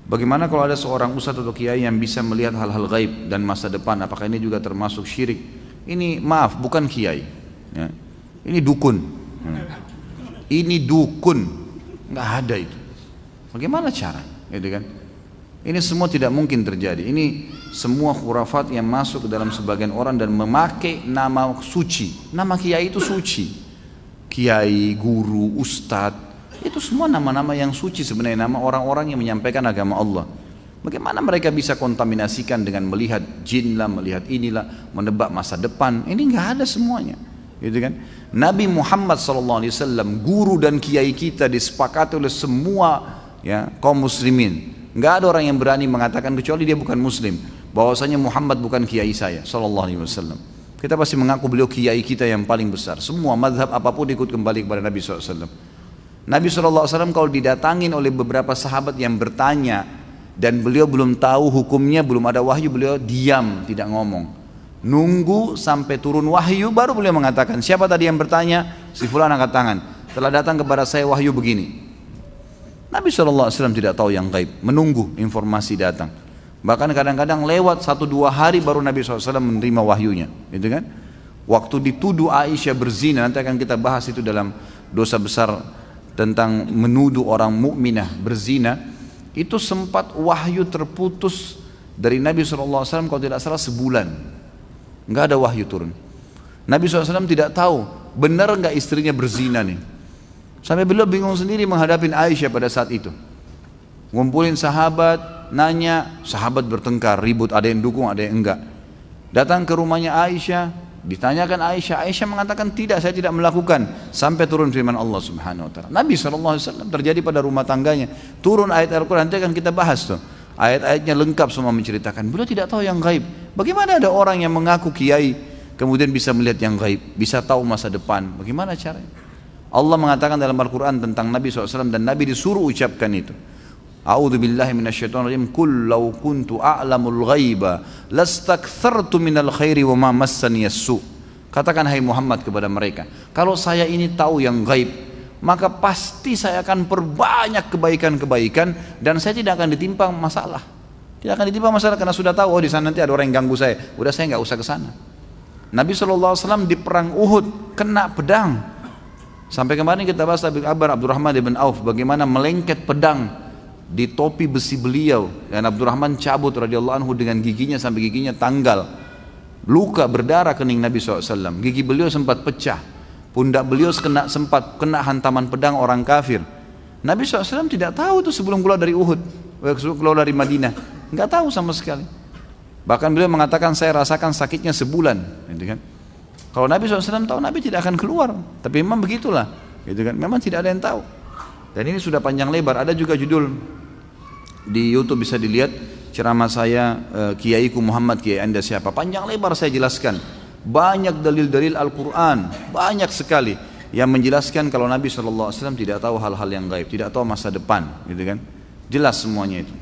Bagaimana kalau ada seorang ustadz atau kiai yang bisa melihat hal-hal gaib dan masa depan? Apakah ini juga termasuk syirik? Ini maaf, bukan kiai, ya. Ini dukun. Ini dukun, nggak ada itu. Bagaimana cara? Gitu kan? Ini semua tidak mungkin terjadi. Ini semua khurafat yang masuk ke dalam sebagian orang dan memakai nama suci. Nama kiai itu suci. Kiai, guru, ustadz. Itu semua nama-nama yang suci sebenarnya, nama orang-orang yang menyampaikan agama Allah. Bagaimana mereka bisa kontaminasikan dengan melihat jin lah, melihat inilah, menebak masa depan? Ini nggak ada semuanya, gitu kan? Nabi Muhammad SAW, guru dan kiai kita, disepakati oleh semua ya kaum muslimin. Nggak ada orang yang berani mengatakan kecuali dia bukan muslim, bahwasanya Muhammad bukan kiai saya SAW. Kita pasti mengaku beliau kiai kita yang paling besar. Semua mazhab apapun ikut kembali kepada Nabi SAW. Nabi SAW kalau didatangin oleh beberapa sahabat yang bertanya dan beliau belum tahu hukumnya, belum ada wahyu, beliau diam, tidak ngomong. Nunggu sampai turun wahyu baru beliau mengatakan, siapa tadi yang bertanya? Si fulan angkat tangan. Telah datang kepada saya wahyu begini. Nabi SAW tidak tahu yang gaib, menunggu informasi datang. Bahkan kadang-kadang lewat 1-2 hari baru Nabi SAW menerima wahyunya, gitu kan? Waktu dituduh Aisyah berzina, nanti akan kita bahas itu dalam dosa besar tentang menuduh orang mukminah berzina, itu sempat wahyu terputus dari Nabi SAW kalau tidak salah sebulan, nggak ada wahyu turun. Nabi SAW tidak tahu benar nggak istrinya berzina nih, sampai beliau bingung sendiri menghadapi Aisyah pada saat itu. Ngumpulin sahabat, nanya, sahabat bertengkar, ribut, ada yang dukung, ada yang enggak. Datang ke rumahnya Aisyah, ditanyakan Aisyah, Aisyah mengatakan tidak, saya tidak melakukan, sampai turun firman Allah Subhanahu Wa Taala. Nabi SAW terjadi pada rumah tangganya, turun ayat Al-Quran, nanti akan kita bahas tuh. Ayat-ayatnya lengkap semua menceritakan. Beliau tidak tahu yang gaib. Bagaimana ada orang yang mengaku kiai kemudian bisa melihat yang gaib, bisa tahu masa depan? Bagaimana caranya? Allah mengatakan dalam Al-Quran tentang Nabi SAW dan Nabi disuruh ucapkan itu. A'udzu billahi minasyaitonir rajim. Qul law kuntu a'lamul ghaiba lastakthartu minal khairi wa ma massani as-su. Katakan hai Muhammad kepada mereka, kalau saya ini tahu yang gaib, maka pasti saya akan perbanyak kebaikan-kebaikan dan saya tidak akan ditimpa masalah. Tidak akan ditimpa masalah karena sudah tahu, oh di sana nanti ada orang yang ganggu saya. Udah saya nggak usah ke sana. Nabi SAW di perang Uhud kena pedang. Sampai kemarin kita bahas kabar Abdurrahman bin Auf bagaimana melengket pedang di topi besi beliau dan Abdurrahman cabut radhiyallahu anhu dengan giginya sampai giginya tanggal, luka berdarah kening Nabi SAW. Gigi beliau sempat pecah, pundak beliau sempat kena hantaman pedang orang kafir. Nabi SAW tidak tahu itu sebelum keluar dari Uhud, sebelum keluar dari Madinah, nggak tahu sama sekali. Bahkan beliau mengatakan saya rasakan sakitnya sebulan, gitu kan? Kalau Nabi SAW tahu, Nabi tidak akan keluar. Tapi memang begitulah, gitu kan? Memang tidak ada yang tahu. Dan ini sudah panjang lebar. Ada juga judul di YouTube bisa dilihat ceramah saya, Kiaiku Muhammad, Kiai Anda siapa? Panjang lebar saya jelaskan. Banyak dalil-dalil Al-Quran, banyak sekali yang menjelaskan kalau Nabi SAW tidak tahu hal-hal yang gaib, tidak tahu masa depan, gitu kan? Jelas semuanya itu.